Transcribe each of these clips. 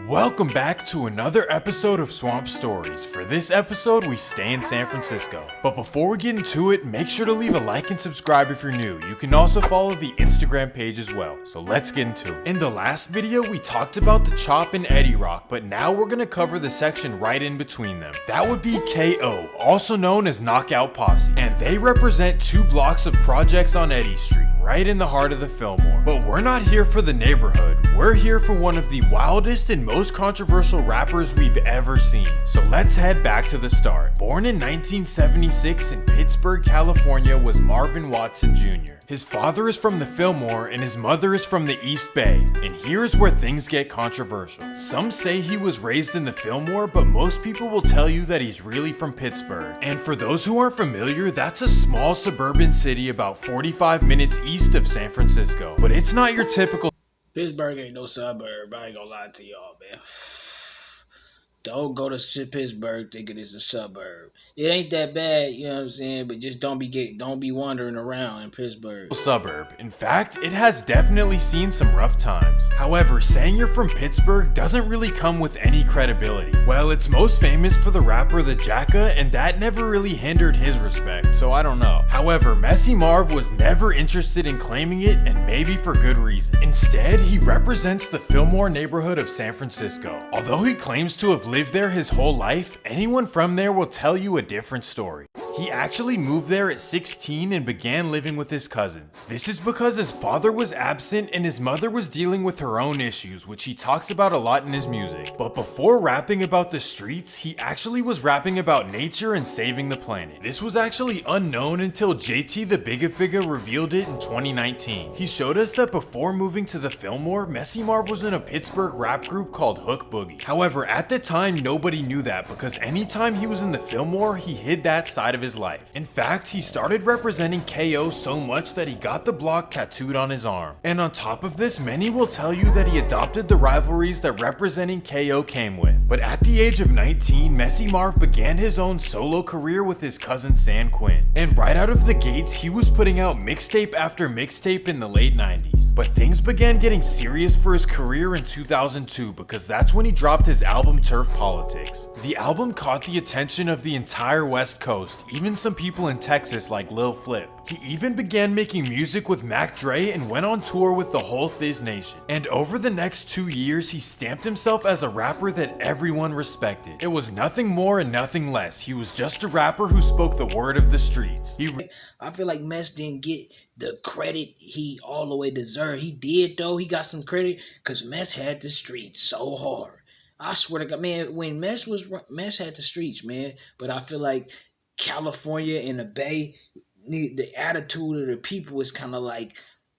Welcome back to another episode of Swamp Stories. For this episode, we stay in San Francisco. But before we get into it, make sure to leave a like and subscribe if you're new. You can also follow the Instagram page as well. So let's get into it. In the last video, we talked about the Chop and Eddie Rock, but now we're gonna cover the section right in between them. That would be KO, also known as Knockout Posse. And they represent 2 blocks of projects on Eddy Street, right in the heart of the Fillmore. But we're not here for the neighborhood. We're here for one of the wildest and most controversial rappers we've ever seen. So let's head back to the start. Born in 1976 in Pittsburgh, California, was Marvin Watson Jr. His father is from the Fillmore and his mother is from the East Bay. And here's where things get controversial. Some say he was raised in the Fillmore, but most people will tell you that he's really from Pittsburgh. And for those who aren't familiar, that's a small suburban city about 45 minutes east of San Francisco. But it's not your typical Pittsburgh ain't no suburb. I ain't gonna lie to y'all, man. Don't go to Pittsburgh thinking it's a suburb. It ain't that bad, you know what I'm saying? But just don't be wandering around in Pittsburgh. Suburb. In fact, it has definitely seen some rough times. However, saying you're from Pittsburgh doesn't really come with any credibility. Well, it's most famous for the rapper The Jacka, and that never really hindered his respect, so I don't know. However, Messy Marv was never interested in claiming it, and maybe for good reason. Instead, he represents the Fillmore neighborhood of San Francisco. Although he claims to have lived there his whole life, anyone from there will tell you a different story. He actually moved there at 16 and began living with his cousins. This is because his father was absent and his mother was dealing with her own issues, which he talks about a lot in his music. But before rapping about the streets, he actually was rapping about nature and saving the planet. This was actually unknown until JT the Bigafigga revealed it in 2019. He showed us that before moving to the Fillmore, Messy Marv was in a Pittsburgh rap group called Hook Boogie. However, at the time, nobody knew that because anytime he was in the Fillmore, he hid that side of his life. In fact, he started representing KO so much that he got the block tattooed on his arm. And on top of this, many will tell you that he adopted the rivalries that representing KO came with. But at the age of 19, Messy Marv began his own solo career with his cousin San Quinn. And right out of the gates, he was putting out mixtape after mixtape in the late 90s. But things began getting serious for his career in 2002 because that's when he dropped his album Turf Politics. The album caught the attention of the entire West Coast, even some people in Texas like Lil Flip. He even began making music with Mac Dre and went on tour with the whole Thiz Nation. And over the next 2 years, he stamped himself as a rapper that everyone respected. It was nothing more and nothing less. He was just a rapper who spoke the word of the streets. I feel like Mess didn't get the credit he all the way deserved. He did though. He got some credit because Mess had the streets so hard. I swear to God, man, when Mess had the streets, man. But I feel like California and the Bay, the attitude of the people is kind of like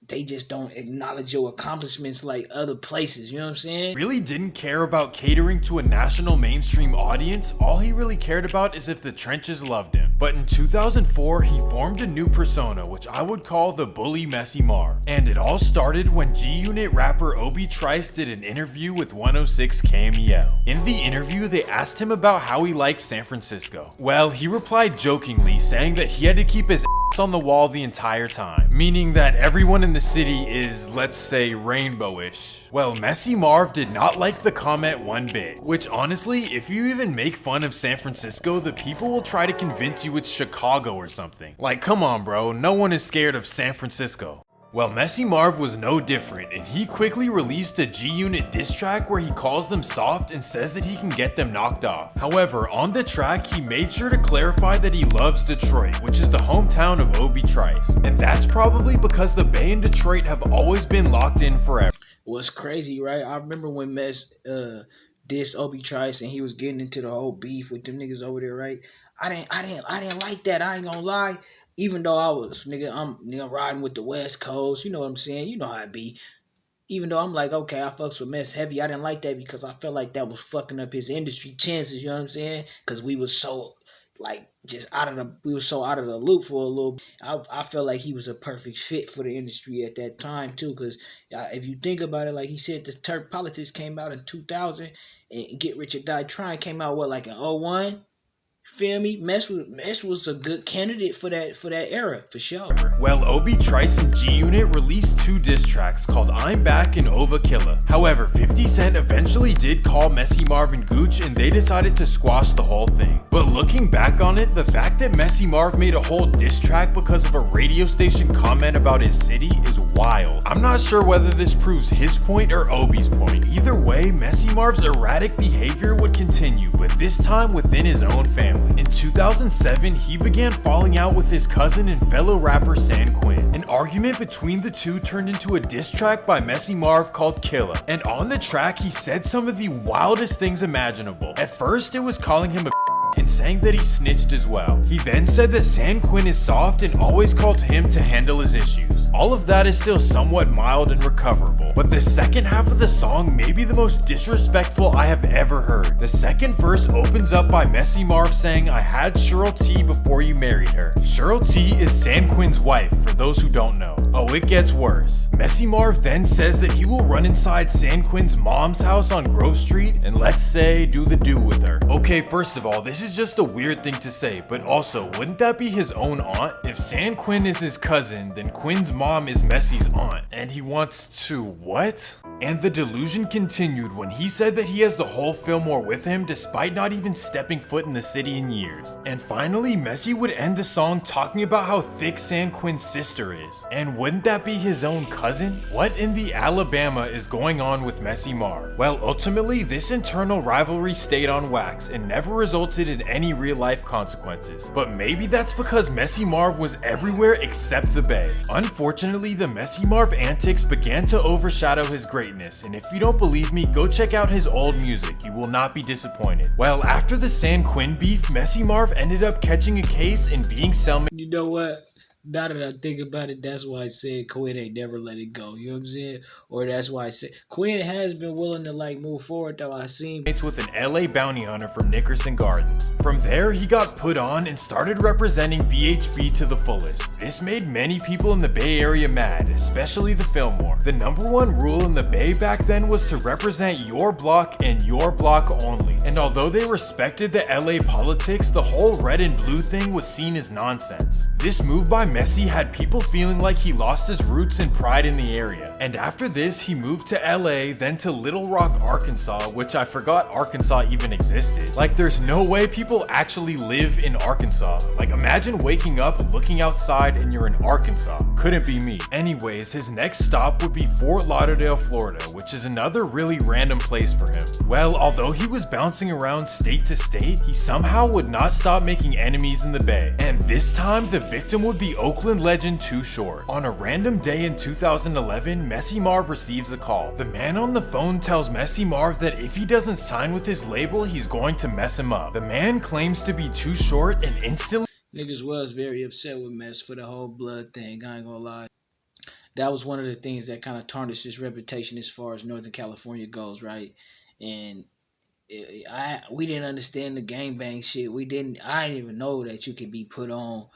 they just don't acknowledge your accomplishments like other places, you know what I'm saying? Really didn't care about catering to a national mainstream audience. All he really cared about is if the trenches loved him. But in 2004, he formed a new persona, which I would call the Bully Messy Marv. And it all started when G-Unit rapper W.I.G did an interview with 106 KMEL. In the interview, they asked him about how he likes San Francisco. Well, he replied jokingly, saying that he had to keep his on the wall the entire time, meaning that everyone in the city is, let's say, rainbowish. Well, Messy Marv did not like the comment one bit, which honestly, if you even make fun of San Francisco, the people will try to convince you it's Chicago or something. Like, come on bro, no one is scared of San Francisco. Well, Messy Marv was no different, and he quickly released a G-Unit diss track where he calls them soft and says that he can get them knocked off. However, on the track, he made sure to clarify that he loves Detroit, which is the hometown of W.I.G. And that's probably because the Bay and Detroit have always been locked in forever. What's crazy, right? I remember when Mess dissed W.I.G and he was getting into the whole beef with them niggas over there, right? I didn't like that. I ain't gonna lie. Even though I was, I'm riding with the West Coast, you know what I'm saying? You know how it be. Even though I'm like, okay, I fucks with Mess heavy, I didn't like that because I felt like that was fucking up his industry chances, you know what I'm saying? Because we was so, like, we were so out of the loop for a little. I felt like he was a perfect fit for the industry at that time, too, because if you think about it, like he said, the Turf Politics came out in 2000, and Get Rich or Die Trying came out, what, like in 01? Feel me? Mess was a good candidate for that era for sure. Well, Obi Trice and G Unit released 2 diss tracks called I'm Back and Overkilla. However, 50 Cent eventually did call Messy Marv and Gooch and they decided to squash the whole thing. But looking back on it, the fact that Messy Marv made a whole diss track because of a radio station comment about his city is wild. I'm not sure whether this proves his point or Obi's point. Either way, Messy Marv's erratic behavior would continue, but this time within his own family. In 2007, he began falling out with his cousin and fellow rapper San Quinn. An argument between the two turned into a diss track by Messy Marv called Killa, and on the track he said some of the wildest things imaginable. At first it was calling him a and saying that he snitched as well. He then said that San Quinn is soft and always called him to handle his issues. All of that is still somewhat mild and recoverable, but the second half of the song may be the most disrespectful I have ever heard. The second verse opens up by Messy Marv saying, I had Cheryl T before you married her. Cheryl T is San Quinn's wife, for those who don't know. Oh, it gets worse. Messy Marv then says that he will run inside San Quinn's mom's house on Grove Street and let's say do the do with her. Okay, first of all, this is just a weird thing to say, but also, wouldn't that be his own aunt? If San Quinn is his cousin, then Quinn's mom is Messy's aunt, and he wants to what? And the delusion continued when he said that he has the whole Fillmore with him despite not even stepping foot in the city in years. And finally, Messy would end the song talking about how thick San Quinn's sister is. And wouldn't that be his own cousin? What in the Alabama is going on with Messy Marv? Well, ultimately, this internal rivalry stayed on wax and never resulted in any real life consequences. But maybe that's because Messy Marv was everywhere except the Bay. Unfortunately, the Messy Marv antics began to overshadow his greatness, and if you don't believe me, go check out his old music, you will not be disappointed. Well, after the San Quinn beef, Messy Marv ended up catching a case and being Selma. You know what? Now that I think about it, that's why I said Quinn ain't never let it go. You know what I'm saying? Or that's why I said Quinn has been willing to like move forward though. I seen it's with an LA bounty hunter from Nickerson Gardens. From there, he got put on and started representing BHB to the fullest. This made many people in the Bay Area mad, especially the Fillmore. The #1 rule in the Bay back then was to represent your block and your block only. And although they respected the LA politics, the whole red and blue thing was seen as nonsense. This move by Messy had people feeling like he lost his roots and pride in the area. And after this, he moved to LA, then to Little Rock, Arkansas, which I forgot Arkansas even existed. Like, there's no way people actually live in Arkansas. Like, imagine waking up, looking outside, and you're in Arkansas. Couldn't be me. Anyways, his next stop would be Fort Lauderdale, Florida, which is another really random place for him. Well, although he was bouncing around state to state, he somehow would not stop making enemies in the Bay. And this time, the victim would be Oakland legend Too Short. On a random day in 2011, Messy Marv receives a call. The man on the phone tells Messy Marv that if he doesn't sign with his label, he's going to mess him up. The man claims to be Too Short and instantly niggas was very upset with Mess for the whole blood thing. I ain't gonna lie. That was one of the things that kind of tarnished his reputation as far as Northern California goes, right? And we didn't understand the gangbang shit. I didn't even know that you could be put on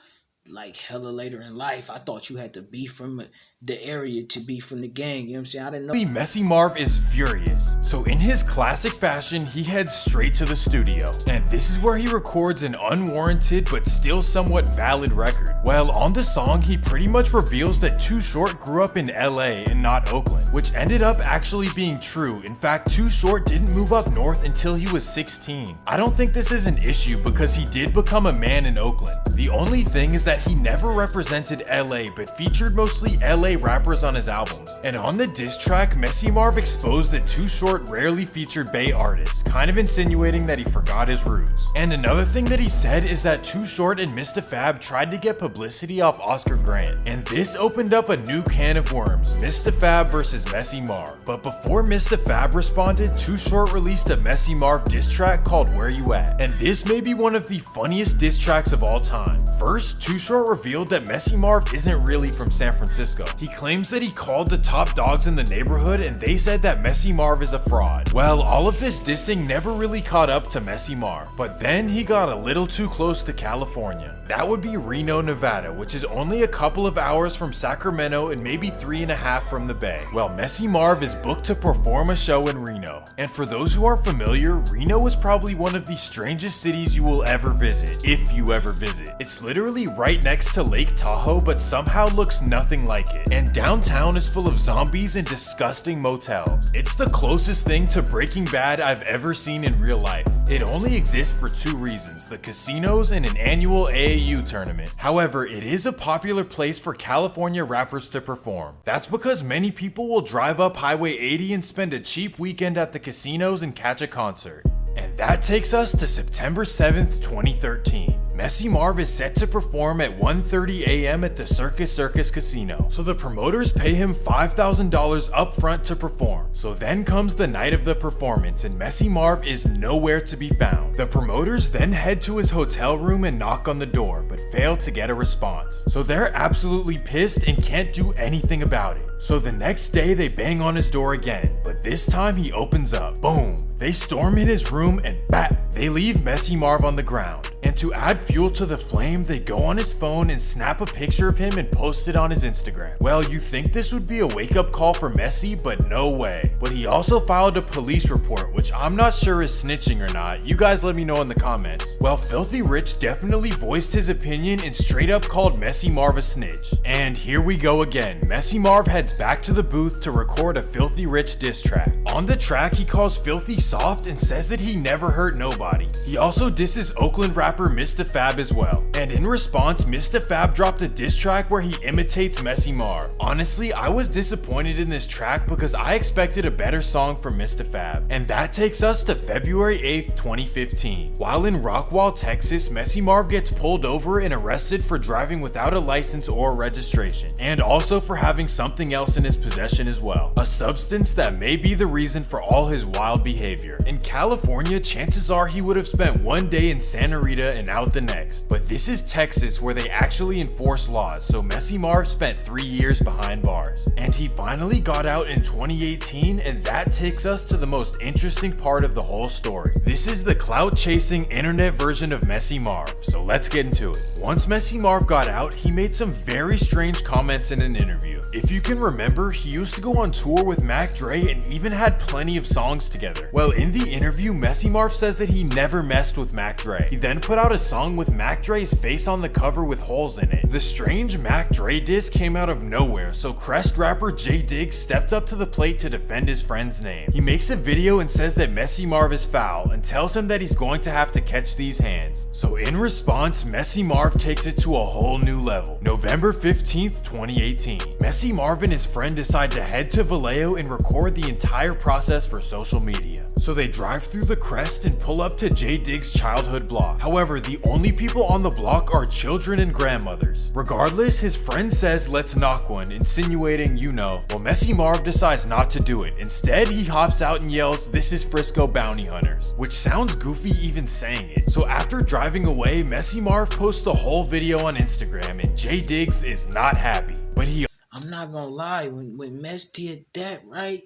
like hella later in life. I thought you had to be from the area to be from the gang. You know what I'm saying? I didn't know. Messy Marv is furious. So in his classic fashion, he heads straight to the studio. And this is where he records an unwarranted but still somewhat valid record. Well, on the song, he pretty much reveals that Too Short grew up in LA and not Oakland, which ended up actually being true. In fact, Too Short didn't move up north until he was 16. I don't think this is an issue because he did become a man in Oakland. The only thing is that he never represented LA, but featured mostly LA rappers on his albums. And on the diss track, Messy Marv exposed that Too Short rarely featured Bay artists, kind of insinuating that he forgot his roots. And another thing that he said is that Too Short and Mr. Fab tried to get publicity off Oscar Grant. And this opened up a new can of worms, Mr. Fab versus Messy Marv. But before Mr. Fab responded, Too Short released a Messy Marv diss track called Where You At? And this may be one of the funniest diss tracks of all time. First, Too Short Short revealed that Messy Marv isn't really from San Francisco. He claims that he called the top dogs in the neighborhood and they said that Messy Marv is a fraud. Well, all of this dissing never really caught up to Messy Marv, but then he got a little too close to California. That would be Reno, Nevada, which is only a couple of hours from Sacramento and maybe 3.5 from the Bay. Well, Messy Marv is booked to perform a show in Reno. And for those who aren't familiar, Reno is probably one of the strangest cities you will ever visit, if you ever visit. It's literally right next to Lake Tahoe, but somehow looks nothing like it. And downtown is full of zombies and disgusting motels. It's the closest thing to Breaking Bad I've ever seen in real life. It only exists for two reasons: the casinos and an annual AAU tournament. However, it is a popular place for California rappers to perform. That's because many people will drive up Highway 80 and spend a cheap weekend at the casinos and catch a concert. And that takes us to September 7th, 2013. Messy Marv is set to perform at 1:30 a.m. at the Circus Casino, so the promoters pay him $5,000 up front to perform. So then comes the night of the performance and Messy Marv is nowhere to be found. The promoters then head to his hotel room and knock on the door, but fail to get a response. So they're absolutely pissed and can't do anything about it. So the next day they bang on his door again, but this time he opens up. Boom! They storm in his room and bap! They leave Messy Marv on the ground. And to add fuel to the flame, they go on his phone and snap a picture of him and post it on his Instagram. Well, you think this would be a wake-up call for Messy, but no way. But he also filed a police report, which I'm not sure is snitching or not. You guys let me know in the comments. Well, Filthy Rich definitely voiced his opinion and straight up called Messy Marv a snitch. And here we go again. Messy Marv heads back to the booth to record a Filthy Rich diss track. On the track, he calls Filthy soft and says that he never hurt nobody. He also disses Oakland rapper Mr. Fab as well. And in response, Mr. Fab dropped a diss track where he imitates Messy Marv. Honestly, I was disappointed in this track because I expected a better song from Mr. Fab. And that takes us to February 8th, 2015. While in Rockwall, Texas, Messy Marv gets pulled over and arrested for driving without a license or registration. And also for having something else in his possession as well. A substance that may be the reason for all his wild behavior. In California, chances are he would have spent one day in Santa Rita and out the next. But this is Texas where they actually enforce laws, so Messy Marv spent 3 years behind bars. And he finally got out in 2018, and that takes us to the most interesting part of the whole story. This is the clout chasing internet version of Messy Marv, so let's get into it. Once Messy Marv got out, he made some very strange comments in an interview. If you can remember, he used to go on tour with Mac Dre and even had plenty of songs together. Well, in the interview, Messy Marv says that he never messed with Mac Dre. He then put out a song with Mac Dre's face on the cover with holes in it. The strange Mac Dre diss came out of nowhere, so Crest rapper J Diggs stepped up to the plate to defend his friend's name. He makes a video and says that Messy Marv is foul and tells him that he's going to have to catch these hands. So in response, Messy Marv takes it to a whole new level. November 15th, 2018. Messy Marv and his friend decide to head to Vallejo and record the entire process for social media. So they drive through the Crest and pull up to J Diggs' childhood block. However, the only people on the block are children and grandmothers. Regardless, his friend says let's knock one, insinuating, you know. Well, Messy Marv decides not to do it. Instead, he hops out and yells, "This is Frisco Bounty Hunters," which sounds goofy even saying it. So after driving away, Messy Marv posts the whole video on Instagram and J Diggs is not happy. But I'm not gonna lie, when Mess did that, right?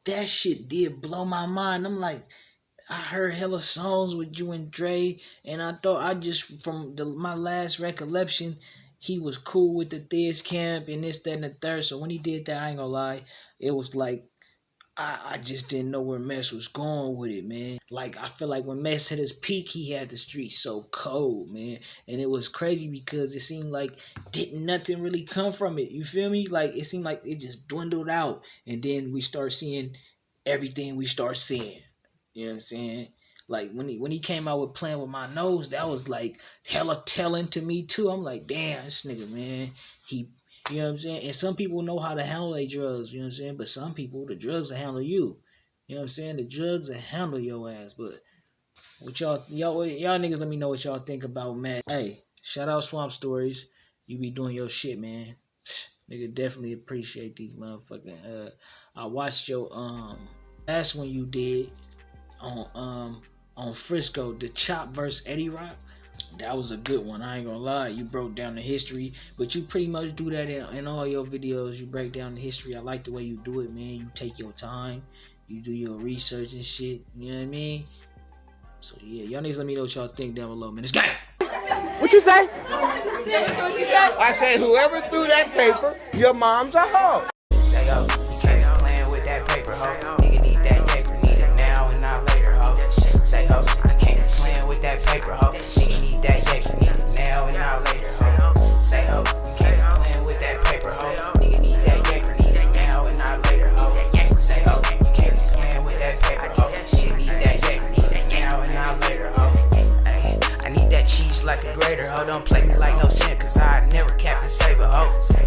That shit did blow my mind. I'm like, I heard hella songs with you and Dre, and I thought from my last recollection, he was cool with the Thiz Camp and this, that, and the third. So when he did that, I ain't gonna lie, it was like, I just didn't know where Mess was going with it, man. Like, I feel like when Mess hit his peak, he had the streets so cold, man. And it was crazy because it seemed like didn't nothing really come from it. You feel me? Like, it seemed like it just dwindled out. And then we start seeing everything we start seeing. You know what I'm saying? Like, when he came out with Playing With My Nose, that was like hella telling to me too. I'm like, damn, this nigga, man, you know what I'm saying? And some people know how to handle their drugs, you know what I'm saying? But some people, the drugs will handle you. You know what I'm saying? The drugs will handle your ass. But what y'all niggas, let me know what y'all think about, man. Hey, shout out Swamp Stories. You be doing your shit, man. Nigga, definitely appreciate these motherfucking I watched your last one you did on Frisco, the Chop versus Eddie Rock. That was a good one. I ain't gonna lie. You broke down the history, but you pretty much do that in all your videos. You break down the history. I like the way you do it, man. You take your time. You do your research and shit. You know what I mean? So yeah, y'all niggas let me know what y'all think down below, man. It's gang. What you say? What she said? I said whoever threw that paper, your mom's a hoe. Say ho, you can't be playing with that paper, ho. Nigga need that paper, need it now and not later, ho. Say ho, you can't be playing with that paper, ho. Nigga need that paper, need it now and not later, ho. Say ho, you can't be playing with that paper, ho. Nigga need that paper, need it now and not later, ho. Say ho, you can't be playing with that paper, ho. Nigga need that paper, need it now and not later, ho. Ay, I need that cheese like a grater, ho. Don't play me like no shit, cause I never capped the saber, ho.